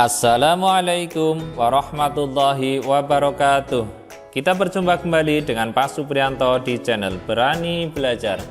Assalamualaikum warahmatullahi wabarakatuh. Kita berjumpa kembali dengan Pak Supriyanto di channel Berani Belajar.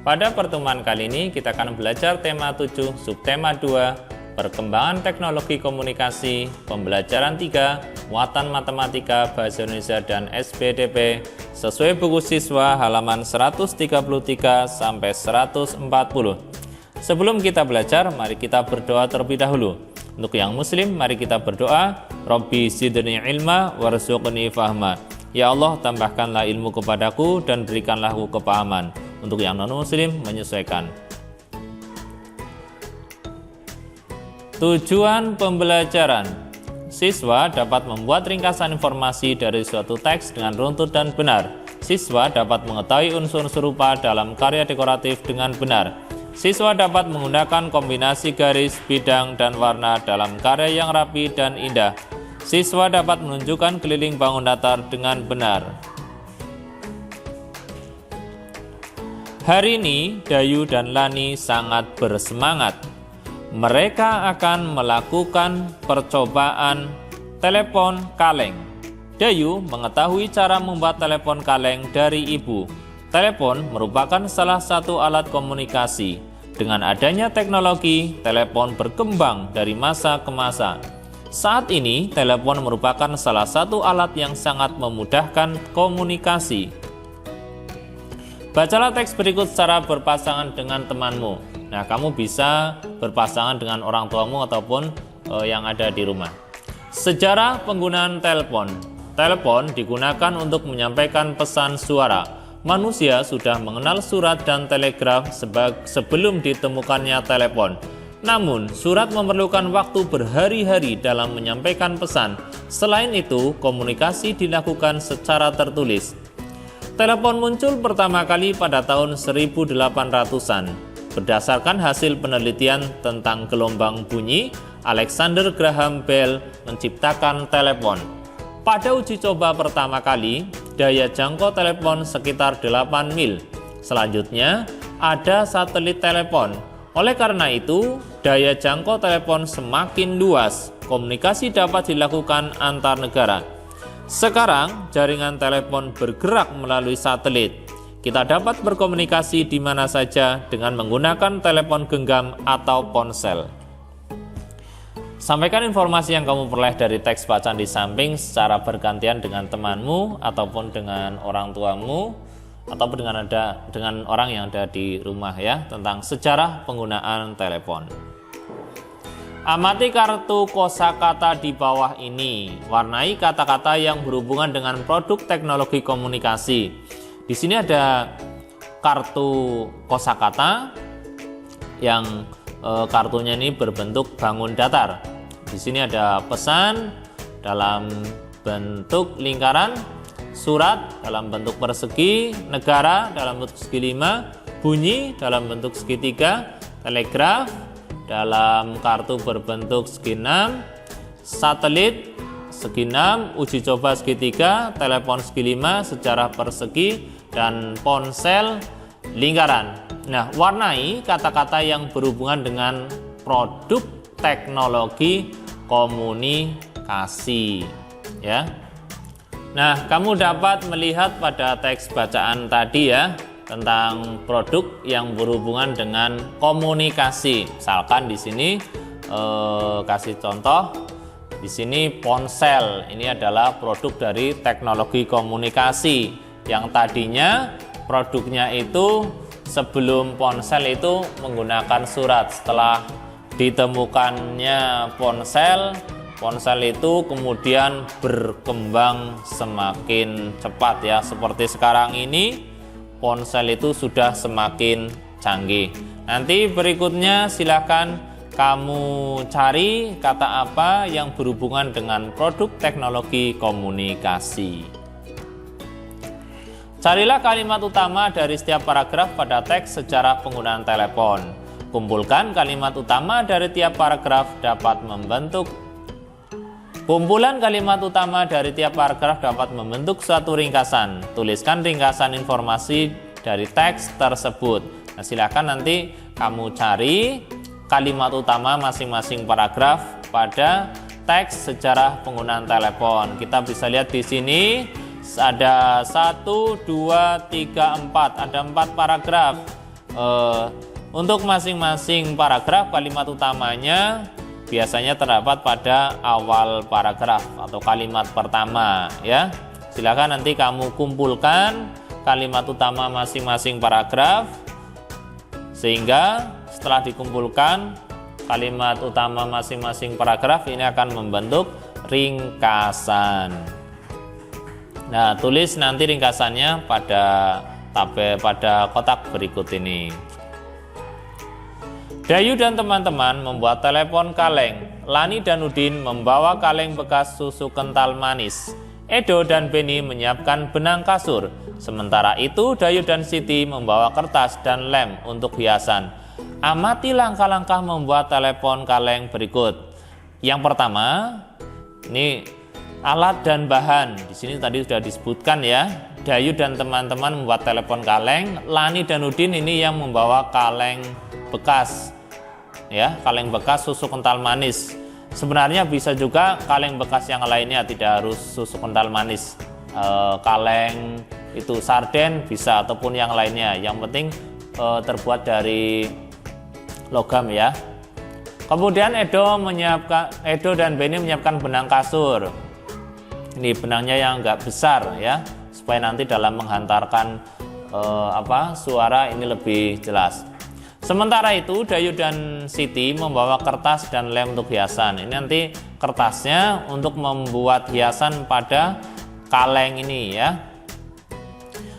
Pada pertemuan kali ini kita akan belajar tema 7, subtema 2, perkembangan teknologi komunikasi, pembelajaran 3, muatan matematika, bahasa Indonesia dan SPDP sesuai buku siswa halaman 133 sampai 140. Sebelum kita belajar, mari kita berdoa terlebih dahulu. Untuk yang muslim, mari kita berdoa. Rabbi zidni ilma warzuqni fahma. Ya Allah, tambahkanlah ilmu kepadaku dan berikanlah aku kepahaman. Untuk yang non-muslim, menyesuaikan. Tujuan pembelajaran. Siswa dapat membuat ringkasan informasi dari suatu teks dengan runtut dan benar. Siswa dapat mengetahui unsur serupa dalam karya dekoratif dengan benar. Siswa dapat menggunakan kombinasi garis, bidang, dan warna dalam karya yang rapi dan indah. Siswa dapat menunjukkan keliling bangun datar dengan benar. Hari ini, Dayu dan Lani sangat bersemangat. Mereka akan melakukan percobaan telepon kaleng. Dayu mengetahui cara membuat telepon kaleng dari ibu. Telepon merupakan salah satu alat komunikasi. Dengan adanya teknologi, telepon berkembang dari masa ke masa. Saat ini, telepon merupakan salah satu alat yang sangat memudahkan komunikasi. Bacalah teks berikut secara berpasangan dengan temanmu. Nah, kamu bisa berpasangan dengan orang tuamu ataupun yang ada di rumah. Sejarah penggunaan telepon. Telepon digunakan untuk menyampaikan pesan suara. Manusia sudah mengenal surat dan telegraf sebelum ditemukannya telepon. Namun, surat memerlukan waktu berhari-hari dalam menyampaikan pesan. Selain itu, komunikasi dilakukan secara tertulis. Telepon muncul pertama kali pada tahun 1800-an. Berdasarkan hasil penelitian tentang gelombang bunyi, Alexander Graham Bell menciptakan telepon. Pada uji coba pertama kali, daya jangkau telepon sekitar 8 mil. Selanjutnya, ada satelit telepon. Oleh karena itu, daya jangkau telepon semakin luas. Komunikasi dapat dilakukan antar negara. Sekarang, jaringan telepon bergerak melalui satelit. Kita dapat berkomunikasi di mana saja dengan menggunakan telepon genggam atau ponsel. Sampaikan informasi yang kamu peroleh dari teks bacaan di samping secara bergantian dengan temanmu ataupun dengan orang tuamu ataupun dengan orang yang ada di rumah ya, tentang sejarah penggunaan telepon. Amati kartu kosakata di bawah ini. Warnai kata-kata yang berhubungan dengan produk teknologi komunikasi. Di sini ada kartu kosakata yang kartunya ini berbentuk bangun datar. Di sini ada pesan dalam bentuk lingkaran, surat dalam bentuk persegi, negara dalam bentuk segi 5, bunyi dalam bentuk segitiga, telegraf dalam kartu berbentuk segi 6, satelit segi 6, uji coba segitiga, telepon segi 5, sejarah persegi, dan ponsel lingkaran. Nah, warnai kata-kata yang berhubungan dengan produk teknologi komunikasi ya. Nah, kamu dapat melihat pada teks bacaan tadi ya, tentang produk yang berhubungan dengan komunikasi. Misalkan di sini kasih contoh, di sini ponsel. Ini adalah produk dari teknologi komunikasi yang tadinya produknya itu sebelum ponsel itu menggunakan surat. Setelah ditemukannya ponsel itu kemudian berkembang semakin cepat ya. Seperti sekarang ini, ponsel itu sudah semakin canggih. Nanti berikutnya silakan kamu cari kata apa yang berhubungan dengan produk teknologi komunikasi. Carilah kalimat utama dari setiap paragraf pada teks sejarah penggunaan telepon. Kumpulkan kalimat utama dari tiap paragraf dapat membentuk Kumpulan kalimat utama dari tiap paragraf dapat membentuk suatu ringkasan. Tuliskan ringkasan informasi dari teks tersebut. Nah, silakan nanti kamu cari kalimat utama masing-masing paragraf pada teks sejarah penggunaan telepon. Kita bisa lihat di sini ada 1, 2, 3, 4. Ada 4 paragraf. Untuk masing-masing paragraf kalimat utamanya biasanya terdapat pada awal paragraf atau kalimat pertama ya. Silakan nanti kamu kumpulkan kalimat utama masing-masing paragraf sehingga setelah dikumpulkan kalimat utama masing-masing paragraf ini akan membentuk ringkasan. Nah, tulis nanti ringkasannya pada kotak berikut ini. Dayu dan teman-teman membuat telepon kaleng. Lani dan Udin membawa kaleng bekas susu kental manis. Edo dan Beni menyiapkan benang kasur. Sementara itu, Dayu dan Siti membawa kertas dan lem untuk hiasan. Amati langkah-langkah membuat telepon kaleng berikut. Yang pertama, ini alat dan bahan. Di sini tadi sudah disebutkan ya. Dayu dan teman-teman membuat telepon kaleng. Lani dan Udin ini yang membawa kaleng bekas. Ya, kaleng bekas susu kental manis. Sebenarnya bisa juga kaleng bekas yang lainnya, tidak harus susu kental manis. Kaleng itu sarden bisa ataupun yang lainnya. Yang penting terbuat dari logam ya. Kemudian Edo dan Beni menyiapkan benang kasur. Ini benangnya yang enggak besar ya, supaya nanti dalam menghantarkan suara ini lebih jelas. Sementara itu Dayu dan Siti membawa kertas dan lem untuk hiasan. Ini nanti kertasnya untuk membuat hiasan pada kaleng ini ya.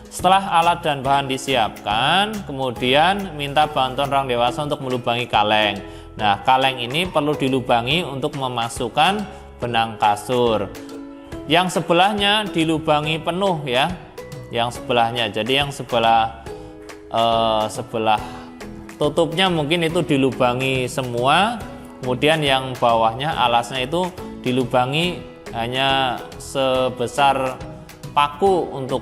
Setelah alat dan bahan disiapkan, kemudian minta bantuan orang dewasa untuk melubangi kaleng. Nah, kaleng ini perlu dilubangi untuk memasukkan benang kasur. Yang sebelahnya dilubangi penuh ya. Yang sebelahnya. Jadi yang sebelah tutupnya mungkin itu dilubangi semua, kemudian yang bawahnya alasnya itu dilubangi hanya sebesar paku untuk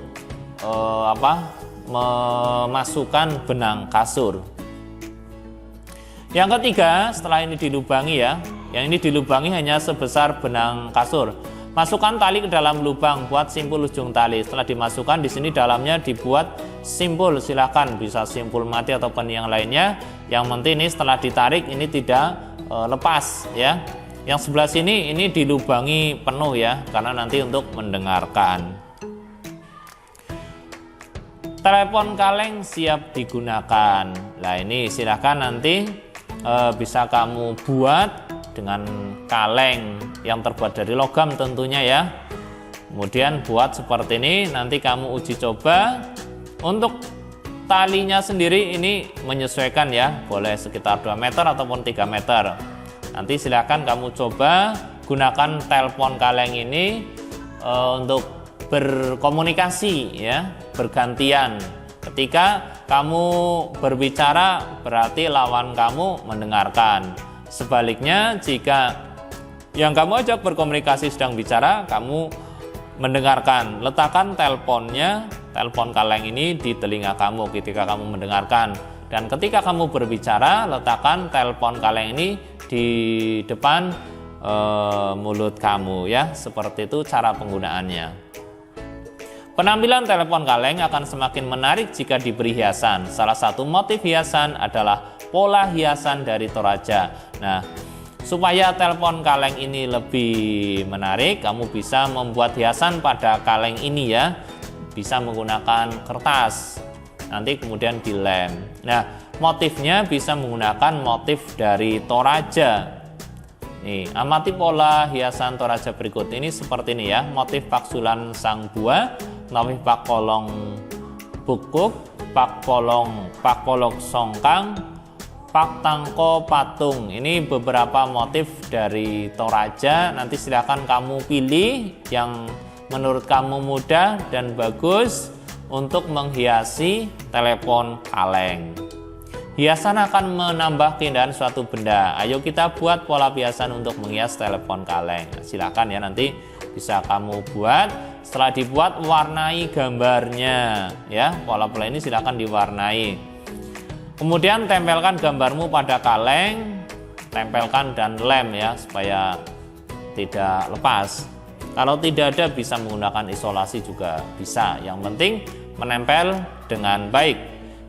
memasukkan benang kasur. Yang ketiga, setelah ini dilubangi ya, yang ini dilubangi hanya sebesar benang kasur. Masukkan tali ke dalam lubang, buat simpul ujung tali. Setelah dimasukkan di sini dalamnya dibuat simpul, silakan bisa simpul mati ataupun yang lainnya. Yang penting ini setelah ditarik ini tidak lepas ya. Yang sebelah sini ini dilubangi penuh ya, karena nanti untuk mendengarkan. Telepon kaleng siap digunakan. Nah ini silakan nanti bisa kamu buat dengan kaleng yang terbuat dari logam tentunya ya. Kemudian buat seperti ini, nanti kamu uji coba. Untuk talinya sendiri ini menyesuaikan ya, boleh sekitar 2 meter ataupun 3 meter. Nanti silakan kamu coba gunakan telepon kaleng ini untuk berkomunikasi ya, bergantian. Ketika kamu berbicara berarti lawan kamu mendengarkan. Sebaliknya jika yang kamu ajak berkomunikasi sedang bicara, kamu mendengarkan. Letakkan telepon kaleng ini di telinga kamu ketika kamu mendengarkan. Dan ketika kamu berbicara, letakkan telepon kaleng ini di depan mulut kamu ya. Seperti itu cara penggunaannya. Penampilan telepon kaleng akan semakin menarik jika diberi hiasan. Salah satu motif hiasan adalah pola hiasan dari Toraja. Nah, supaya telepon kaleng ini lebih menarik, kamu bisa membuat hiasan pada kaleng ini ya. Bisa menggunakan kertas, nanti kemudian dilem. Nah, motifnya bisa menggunakan motif dari Toraja. Nih, amati pola hiasan Toraja berikut ini seperti ini ya. Motif paksulan sang buah, motif pak kolong bukuk, pak polok songkang, pak tangko patung. Ini beberapa motif dari Toraja. Nanti silakan kamu pilih yang menurut kamu mudah dan bagus untuk menghiasi telepon kaleng. Hiasan akan menambah keindahan suatu benda. Ayo kita buat pola hiasan untuk menghias telepon kaleng. Silakan ya, nanti bisa kamu buat. Setelah dibuat, warnai gambarnya ya. Pola-pola ini silakan diwarnai. Kemudian tempelkan gambarmu pada kaleng, tempelkan dan lem ya, supaya tidak lepas. Kalau tidak ada bisa menggunakan isolasi juga bisa. Yang penting menempel dengan baik.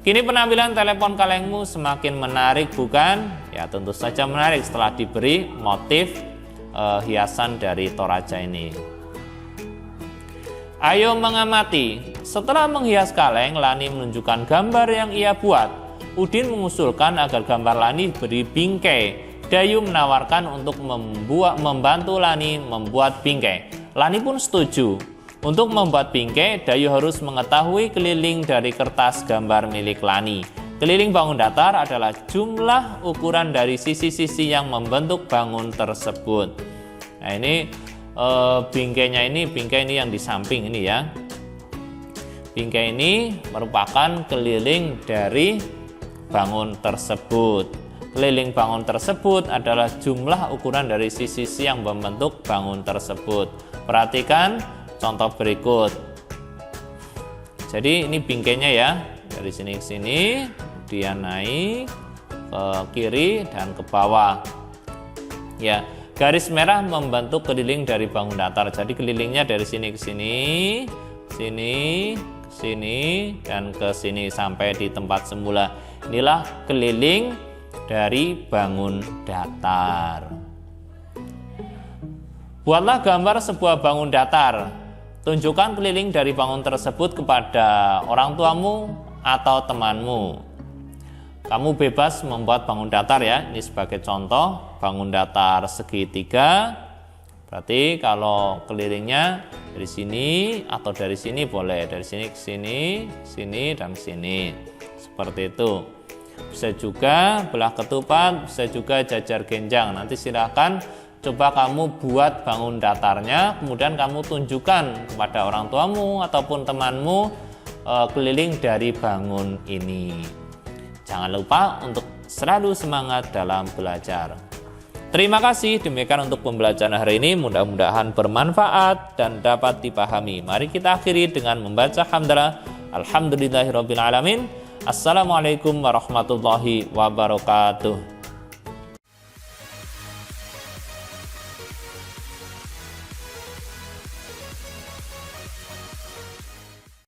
Kini penampilan telepon kalengmu semakin menarik bukan? Ya tentu saja menarik setelah diberi motif hiasan dari Toraja ini. Ayo mengamati. Setelah menghias kaleng, Lani menunjukkan gambar yang ia buat. Udin mengusulkan agar gambar Lani beri bingkai. Dayu menawarkan untuk membantu Lani membuat bingkai. Lani pun setuju. Untuk membuat bingkai, Dayu harus mengetahui keliling dari kertas gambar milik Lani. Keliling bangun datar adalah jumlah ukuran dari sisi-sisi yang membentuk bangun tersebut. Nah ini bingkainya bingkai ini yang di samping ini ya. Bingkai ini merupakan keliling dari bangun tersebut. Keliling bangun tersebut adalah jumlah ukuran dari sisi-sisi yang membentuk bangun tersebut. Perhatikan contoh berikut. Jadi ini bingkainya ya, dari sini ke sini, dia naik ke kiri dan ke bawah. Ya, garis merah membentuk keliling dari bangun datar. Jadi kelilingnya dari sini ke sini, sini, sini, dan ke sini sampai di tempat semula. Inilah keliling dari bangun datar. Buatlah gambar sebuah bangun datar. Tunjukkan keliling dari bangun tersebut kepada orang tuamu atau temanmu. Kamu bebas membuat bangun datar ya. Ini sebagai contoh bangun datar segitiga. Berarti kalau kelilingnya dari sini atau dari sini boleh. Dari sini ke sini, sini dan sini. Seperti itu. Bisa juga belah ketupat, bisa juga jajar genjang. Nanti silahkan coba kamu buat bangun datarnya, kemudian kamu tunjukkan kepada orang tuamu ataupun temanmu keliling dari bangun ini. Jangan lupa untuk selalu semangat dalam belajar. Terima kasih, demikian untuk pembelajaran hari ini. Mudah-mudahan bermanfaat dan dapat dipahami. Mari kita akhiri dengan membaca hamdalah. Alhamdulillahirrabbilalamin. Assalamualaikum warahmatullahi wabarakatuh.